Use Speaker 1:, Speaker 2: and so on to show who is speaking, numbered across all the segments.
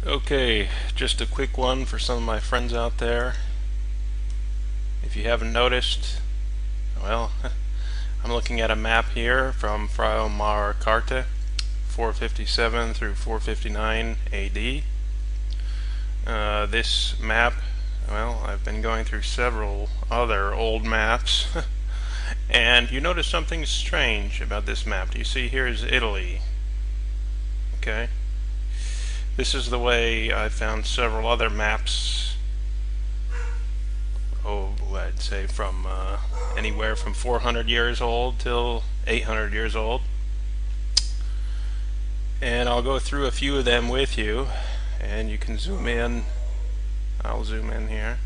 Speaker 1: Okay, just a quick one for some of my friends out there. If you haven't noticed, well, I'm looking at a map here from Frau Mar Carte, 457 through 459 AD. This map, well, I've been going through several other old maps, and you notice something strange about this map. Do you see here's Italy? Okay. This is the way I found several other maps. I'd say from anywhere from 400 years old till 800 years old. And I'll go through a few of them with you, and you can zoom in. I'll zoom in here.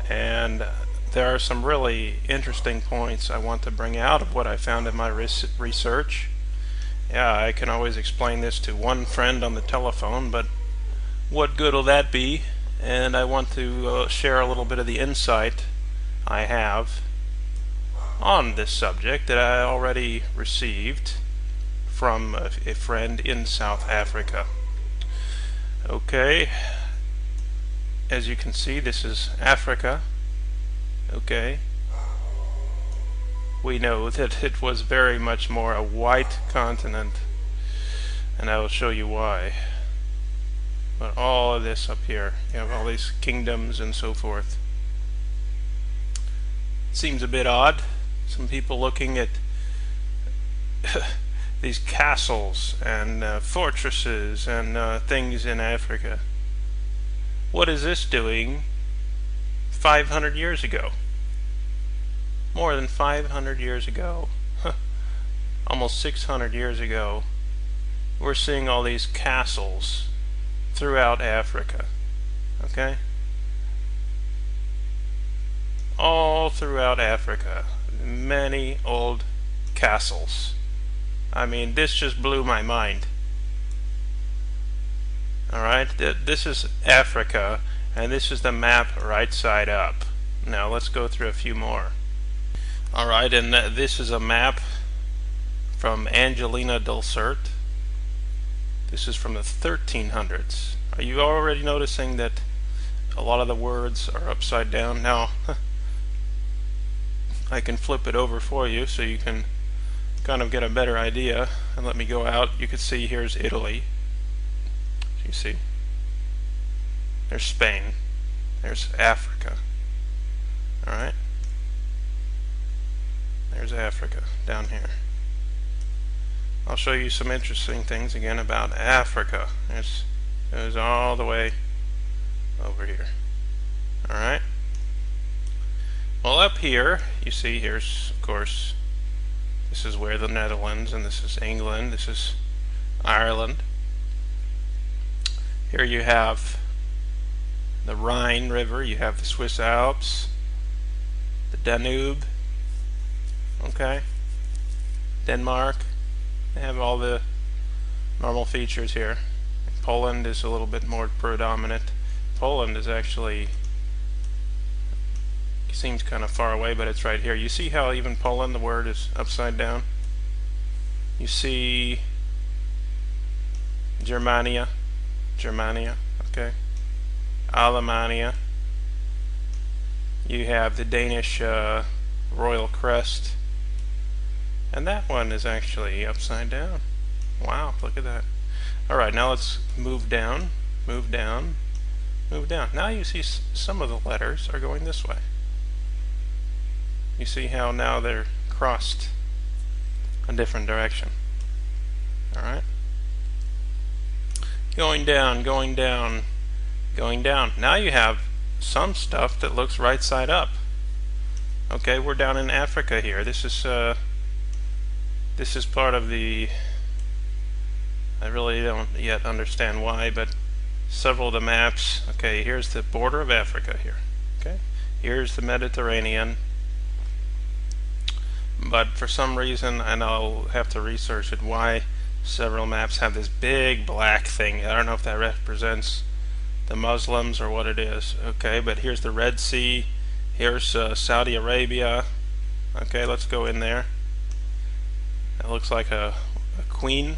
Speaker 1: And there are some really interesting points I want to bring out of what I found in my research. Yeah, I can always explain this to one friend on the telephone, but what good will that be? And I want to share a little bit of the insight I have on this subject that I already received from a friend in South Africa. Okay, as you can see, this is Africa. Okay, we know that it was very much more a white continent, and I will show you why. But all of this up here, you have all these kingdoms and so forth. It seems a bit odd. Some people looking at these castles and fortresses and things in Africa. What is this doing 500 years ago? More than 500 years ago, almost 600 years ago, we're seeing all these castles throughout Africa. Okay? All throughout Africa. Many old castles. I mean, this just blew my mind. Alright, this is Africa, and this is the map right side up. Now let's go through a few more. Alright, and this is a map from Angelina Dulcert. This is from the 1300s. Are you already noticing that a lot of the words are upside down? Now, I can flip it over for you so you can kind of get a better idea. And let me go out. You can see here's Italy. You see? There's Spain. There's Africa. Alright? There's Africa down here. I'll show you some interesting things again about Africa. It goes all the way over here. Alright? Well, up here, you see here's, of course, this is where the Netherlands, and this is England, this is Ireland. Here you have the Rhine River, you have the Swiss Alps, the Danube, okay, Denmark. They have all the normal features here. Poland is a little bit more predominant. Poland is actually, seems kind of far away, but it's right here. You see how even Poland, the word is upside down? You see Germania, okay, Alemania. You have the Danish Royal Crest, and that one is actually upside down. Wow, look at that. Alright, now let's move down, move down, move down. Now you see some of the letters are going this way. You see how now they're crossed a different direction. Alright? Going down, going down, going down. Now you have some stuff that looks right side up. Okay, we're down in Africa here. This is part of the, I really don't yet understand why, but several of the maps, okay, here's the border of Africa here. Okay, here's the Mediterranean. But for some reason, and I'll have to research it, why several maps have this big black thing. I don't know if that represents the Muslims or what it is. Okay, but here's the Red Sea. Here's Saudi Arabia. Okay, let's go in there. That looks like a queen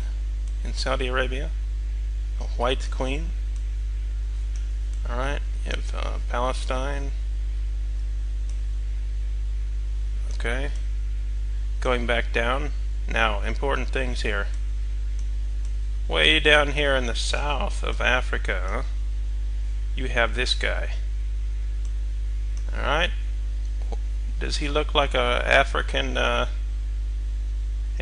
Speaker 1: in Saudi Arabia. White Queen. Alright, you have Palestine. Okay. Going back down. Now, important things here. Way down here in the south of Africa, you have this guy. Alright. Does he look like a African? And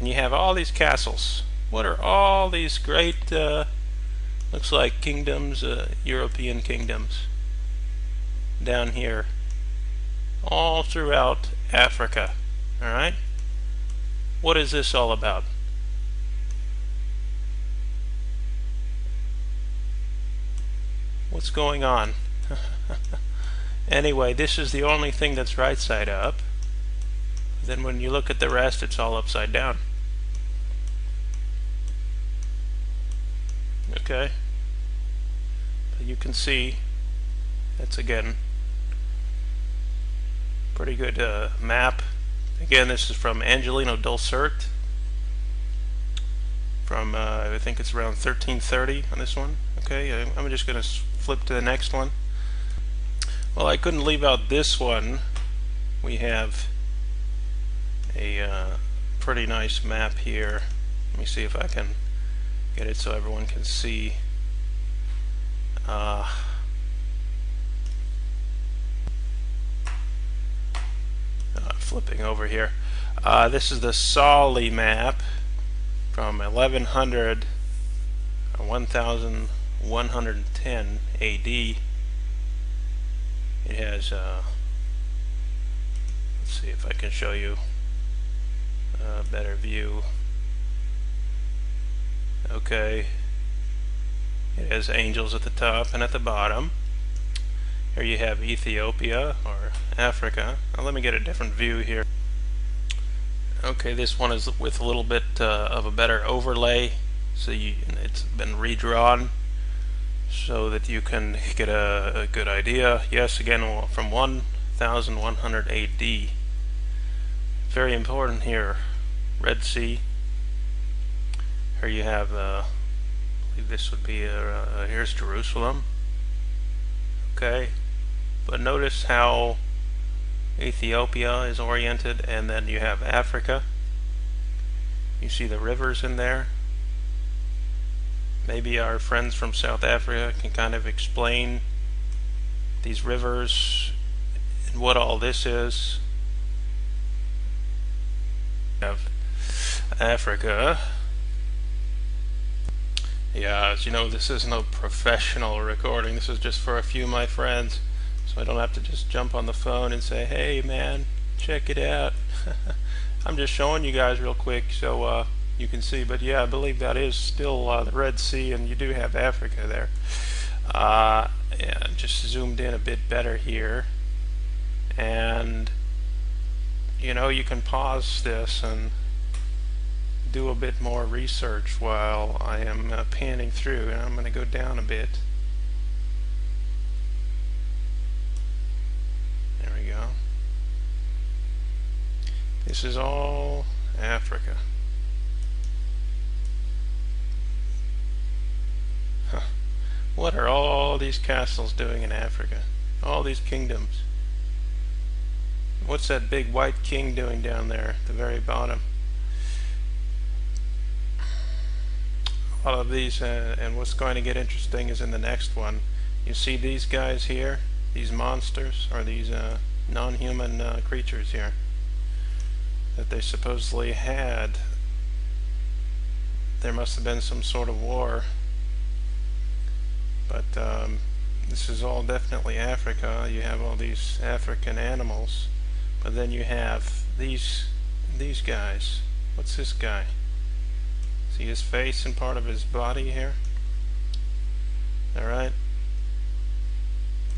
Speaker 1: you have all these castles. What are all these great, looks like kingdoms, European kingdoms, down here, all throughout Africa. Alright? What is this all about? What's going on? Anyway, this is the only thing that's right side up. Then when you look at the rest, it's all upside down. Okay? But you can see that's again pretty good map. Again, this is from Angelino Dulcert from I think it's around 1330 on this one. Okay, I'm just going to flip to the next one. Well, I couldn't leave out this one. We have a pretty nice map here. Let me see if I can get it so everyone can see. Flipping over here. This is the Sali map from 1100 1110 AD. It has let's see if I can show you a better view. Okay, it has angels at the top and at the bottom. Here you have Ethiopia or Africa. Now let me get a different view here. Okay, this one is with a little bit of a better overlay, so it's been redrawn so that you can get a good idea. Yes, again from 1100 AD. Very important here. Red Sea. Here you have, I believe this would be, here's Jerusalem. Okay, but notice how Ethiopia is oriented, and then you have Africa. You see the rivers in there. Maybe our friends from South Africa can kind of explain these rivers and what all this is. We have Africa. Yeah, as you know, this is no professional recording. This is just for a few of my friends, so I don't have to just jump on the phone and say, hey man, check it out. I'm just showing you guys real quick so you can see. But yeah, I believe that is still the Red Sea, and you do have Africa there. Yeah, just zoomed in a bit better here, and you know, you can pause this and do a bit more research while I am panning through, and I'm going to go down a bit. There we go. This is all Africa. Huh. What are all these castles doing in Africa? All these kingdoms. What's that big white king doing down there at the very bottom? All of these, and what's going to get interesting is in the next one. You see these guys here, these monsters, or these non-human creatures here that they supposedly had. There must have been some sort of war, but this is all definitely Africa. You have all these African animals, but then you have these guys. What's this guy? See his face and part of his body here? Alright.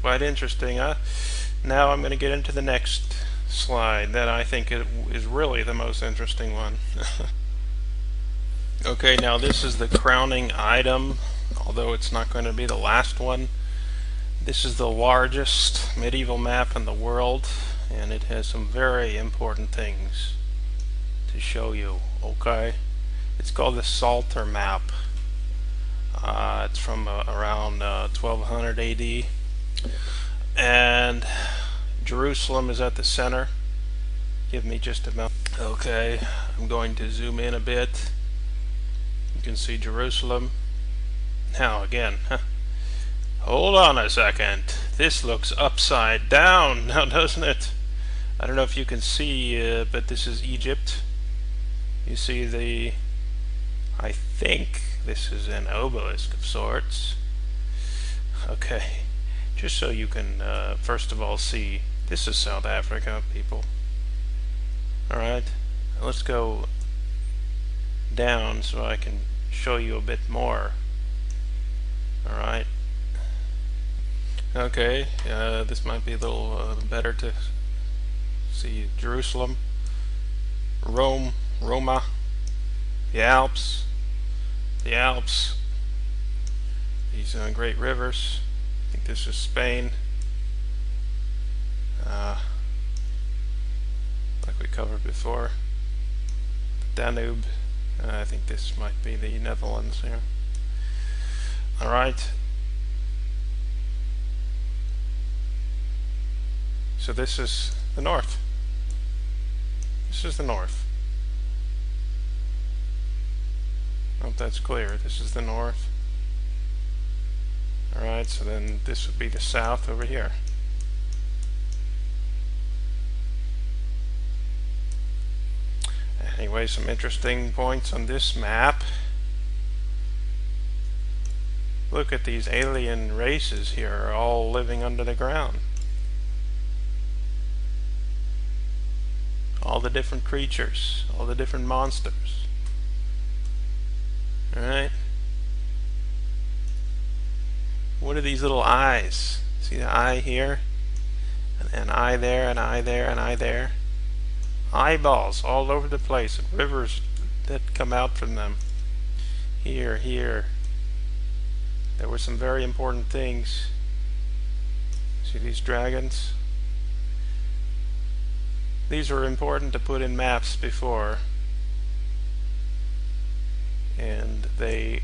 Speaker 1: Quite interesting, huh? Now I'm going to get into the next slide that I think is really the most interesting one. Okay, now this is the crowning item, although it's not going to be the last one. This is the largest medieval map in the world, and it has some very important things to show you. Okay? It's called the Psalter map. It's from around 1200 AD, and Jerusalem is at the center. Give me just a moment. Okay, I'm going to zoom in a bit. You can see Jerusalem. Now again, hold on a second. This looks upside down now, doesn't it? I don't know if you can see, but this is Egypt. You see I think this is an obelisk of sorts. Okay, just so you can first of all see, this is South Africa, people. Alright, let's go down so I can show you a bit more. Alright. Okay, this might be a little better to see. Jerusalem, Rome, Roma, the Alps, these great rivers. I think this is Spain, like we covered before. The Danube. I think this might be the Netherlands here. Alright. So this is the north. This is the north. I hope that's clear. This is the north. Alright, so then this would be the south over here. Anyway, some interesting points on this map. Look at these alien races here, all living under the ground. All the different creatures, all the different monsters. Alright? What are these little eyes? See the eye here? An eye there, an eye there, an eye there. Eyeballs all over the place, and rivers that come out from them. Here, here. There were some very important things. See these dragons? These were important to put in maps before, and they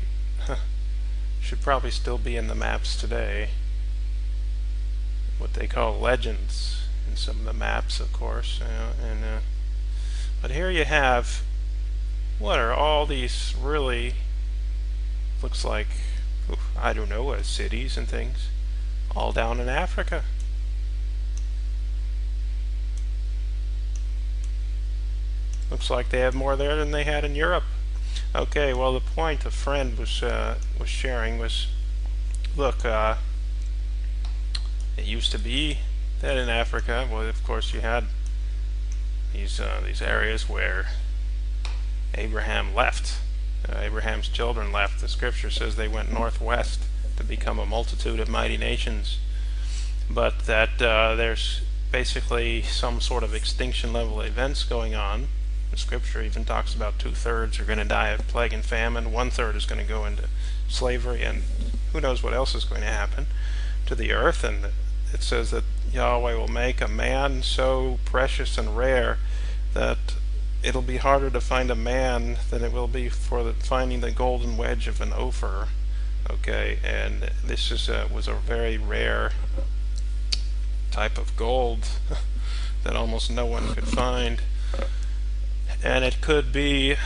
Speaker 1: should probably still be in the maps today. What they call legends in some of the maps, of course. But here you have, what are all these really, looks like, I don't know, cities and things, all down in Africa. Looks like they have more there than they had in Europe. Okay, well, the point a friend was sharing was, look, it used to be that in Africa, well, of course, you had these areas where Abraham left. Abraham's children left. The scripture says they went northwest to become a multitude of mighty nations. But that there's basically some sort of extinction level events going on. The scripture even talks about 2/3 are going to die of plague and famine, 1/3 is going to go into slavery, and who knows what else is going to happen to the earth. And it says that Yahweh will make a man so precious and rare that it'll be harder to find a man than it will be for finding the golden wedge of an Ophir. Okay, and this is was a very rare type of gold that almost no one could find. And it could be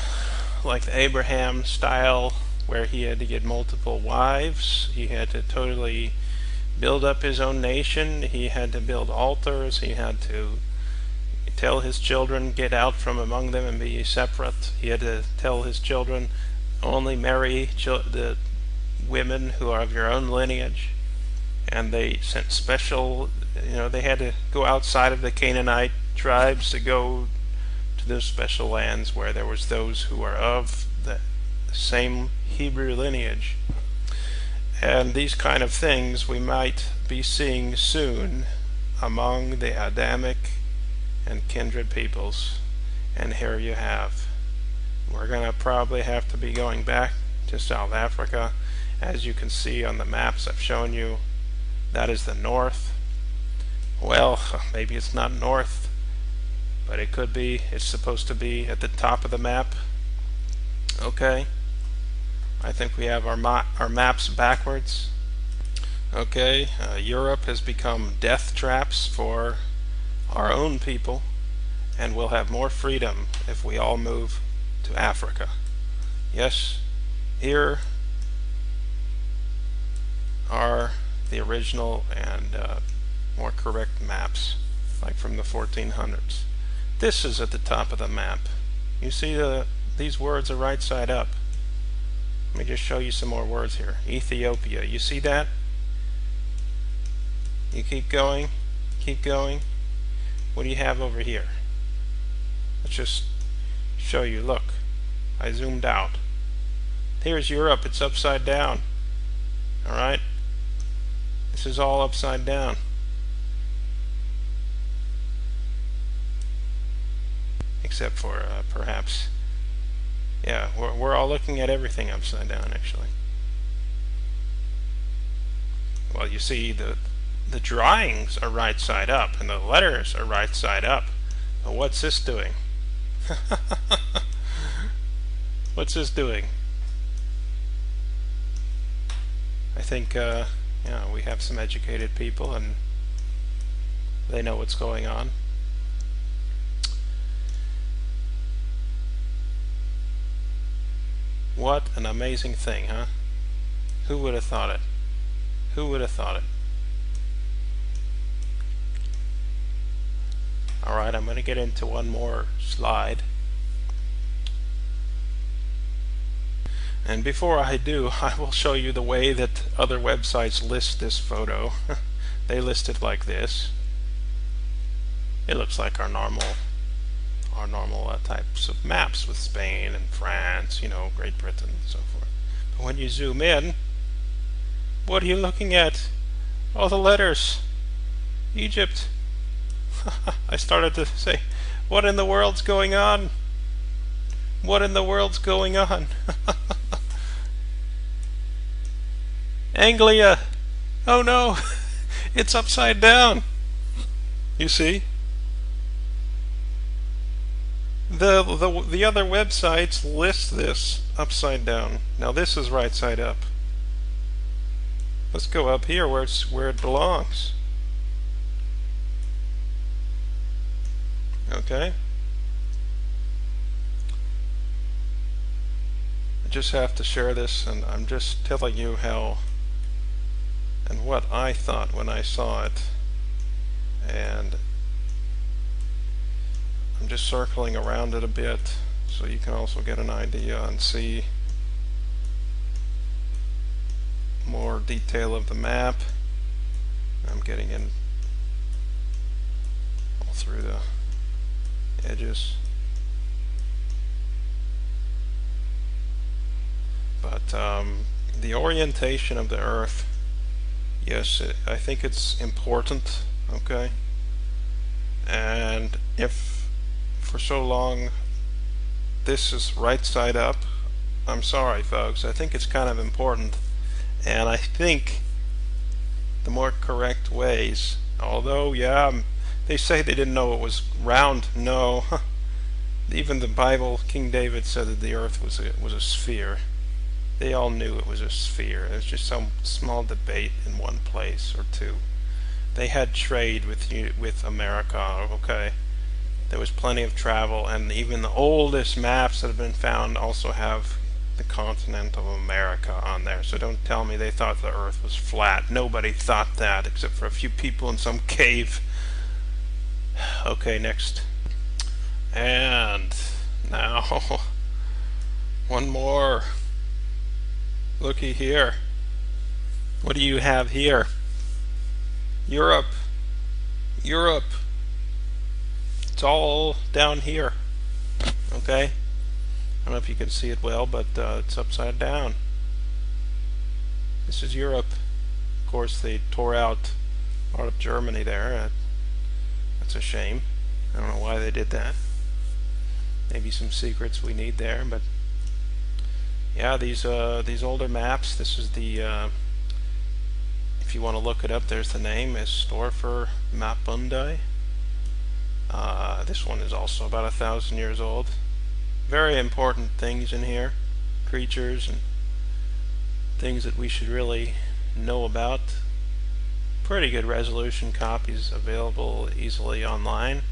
Speaker 1: like the Abraham style, where he had to get multiple wives. He had to totally build up his own nation. He had to build altars. He had to tell his children, get out from among them and be separate. He had to tell his children, only marry the women who are of your own lineage. And they sent special, they had to go outside of the Canaanite tribes to go to those special lands where there was those who are of the same Hebrew lineage. And these kind of things we might be seeing soon among the Adamic and kindred peoples. And here you have, we're going to probably have to be going back to South Africa. As you can see on the maps I've shown you, that is the north. Well, maybe it's not north, but it could be. It's supposed to be at the top of the map. Okay. I think we have our maps backwards. Okay, Europe has become death traps for our own people, and we'll have more freedom if we all move to Africa. Yes, here are the original and more correct maps, like from the 1400s. This is at the top of the map. You see these words are right side up. Let me just show you some more words here. Ethiopia, you see that? You keep going, keep going. What do you have over here? Let's just show you. Look, I zoomed out. Here's Europe, it's upside down. Alright? This is all upside down. Except for perhaps, yeah, we're all looking at everything upside down actually. Well, you see the drawings are right side up and the letters are right side up. But what's this doing? What's this doing? I think yeah, we have some educated people and they know what's going on. What an amazing thing, huh? Who would have thought it? Who would have thought it? Alright, I'm going to get into one more slide. And before I do, I will show you the way that other websites list this photo. They list it like this. It looks like our normal types of maps with Spain and France, you know, Great Britain and so forth. But when you zoom in, what are you looking at? All the letters. Egypt. I started to say, what in the world's going on? What in the world's going on? Anglia! Oh no! It's upside down! You see? The other websites list this upside down. Now this is right side up. Let's go up here where it belongs. Okay? I just have to share this, and I'm just telling you how and what I thought when I saw it. And I'm just circling around it a bit so you can also get an idea and see more detail of the map. I'm getting in all through the edges. But the orientation of the Earth, yes, I think it's important, okay? And if for so long this is right side up, I'm sorry folks, I think it's kind of important. And I think the more correct ways, although yeah, they say they didn't know it was round. No, even the Bible, King David said that the earth was a sphere. They all knew it was a sphere. There's just some small debate in one place or two. They had trade with America, okay? There was plenty of travel, and even the oldest maps that have been found also have the continent of America on there. So don't tell me they thought the earth was flat. Nobody thought that except for a few people in some cave. Okay, next. And now one more. Looky here. What do you have here? Europe. Europe. It's all down here. Okay? I don't know if you can see it well, but it's upside down. This is Europe. Of course, they tore out part of Germany there. That's a shame. I don't know why they did that. Maybe some secrets we need there, but yeah, these older maps. This is the if you want to look it up, there's the name is Stoffer Mapmundi. This one is also about 1,000 years old. Very important things in here, creatures and things that we should really know about. Pretty good resolution copies available easily online.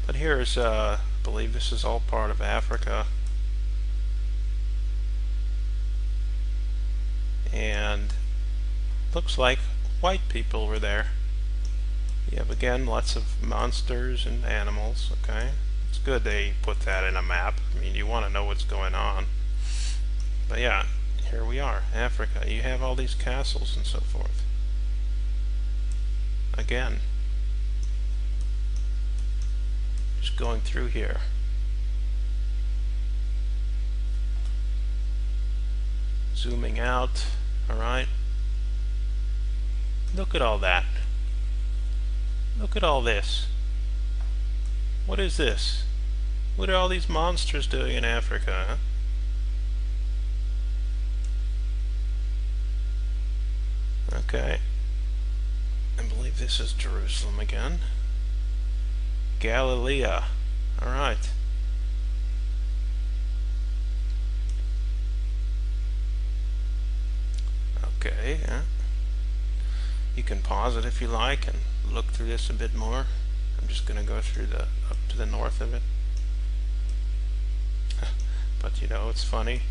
Speaker 1: But here's, I believe this is all part of Africa. And looks like white people were there. You have, again, lots of monsters and animals, okay? It's good they put that in a map. I mean, you want to know what's going on. But yeah, here we are, Africa. You have all these castles and so forth. Again, just going through here. Zooming out, alright? Look at all that. Look at all this. What is this? What are all these monsters doing in Africa, huh? Okay. I believe this is Jerusalem again. Galilee. Alright. Okay, yeah. You can pause it if you like and look through this a bit more. I'm just going to go through the up to the north of it. But you know, it's funny.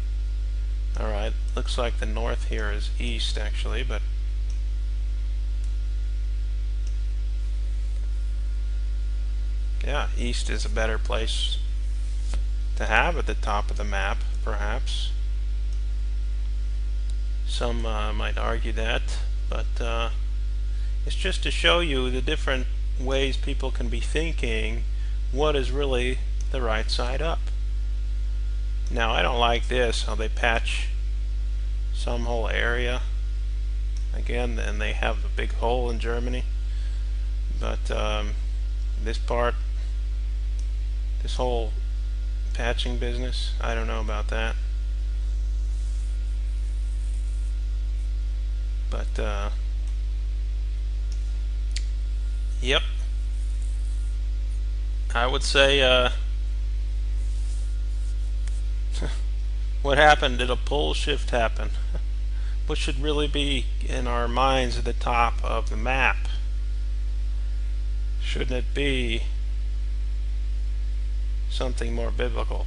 Speaker 1: Alright, looks like the north here is east actually, but yeah, east is a better place to have at the top of the map, perhaps. Some might argue that, but it's just to show you the different ways people can be thinking what is really the right side up. Now, I don't like this, how they patch some whole area. Again, and they have a big hole in Germany. But this part, this whole patching business, I don't know about that. But yep, I would say what happened? Did a pole shift happen? What should really be in our minds at the top of the map? Shouldn't it be something more biblical?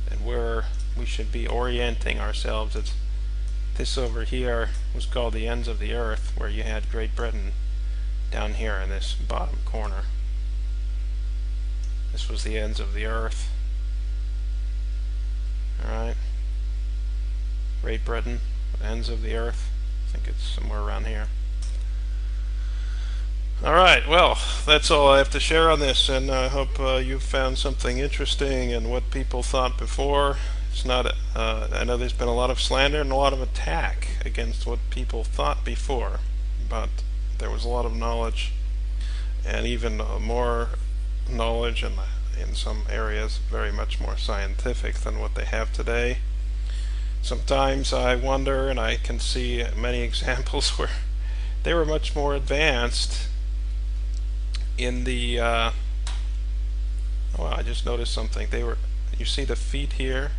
Speaker 1: And where we should be orienting ourselves. It's this over here was called the ends of the earth, where you had Great Britain down here in this bottom corner. This was the ends of the earth. Alright. Great Britain, ends of the earth. I think it's somewhere around here. Alright, well, that's all I have to share on this, and I hope you've found something interesting in what people thought before. It's not, I know there's been a lot of slander and a lot of attack against what people thought before, but there was a lot of knowledge, and even more knowledge, and in some areas very much more scientific than what they have today. Sometimes I wonder, and I can see many examples where they were much more advanced in the oh, I just noticed something. They were, you see the feet here,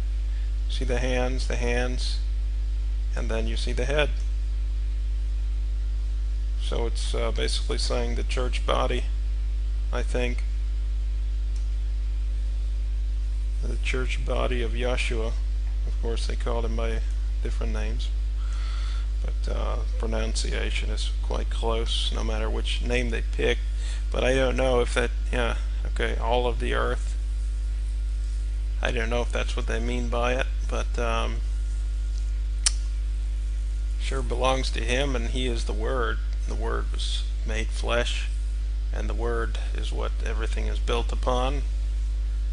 Speaker 1: see the hands, and then you see the head. So it's basically saying the church body, I think. The church body of Yeshua. Of course, they called him by different names, but pronunciation is quite close, no matter which name they pick. But I don't know if that, yeah, okay, all of the earth. I don't know if that's what they mean by it, but sure belongs to him, and he is the Word. The Word was made flesh, and the Word is what everything is built upon.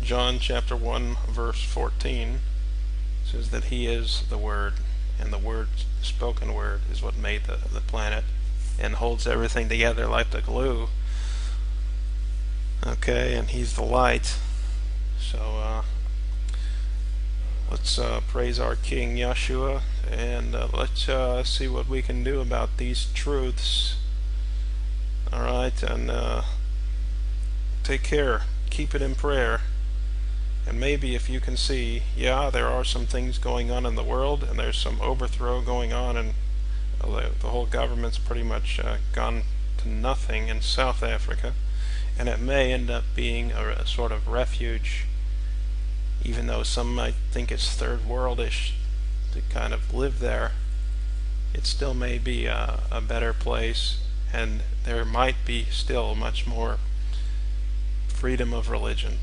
Speaker 1: John chapter 1 verse 14 says that he is the Word, and the Word, spoken Word, is what made the planet and holds everything together like the glue. Okay, and he's the light. So let's praise our King Yeshua, and let's see what we can do about these truths. Alright, and take care, keep it in prayer, And maybe if you can see, yeah, there are some things going on in the world, and there's some overthrow going on, and the whole government's pretty much gone to nothing in South Africa, and it may end up being a sort of refuge, even though some might think it's third worldish to kind of live there. It still may be a better place, and there might be still much more freedom of religion.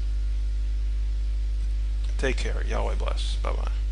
Speaker 1: Take care. Yahweh bless. Bye-bye.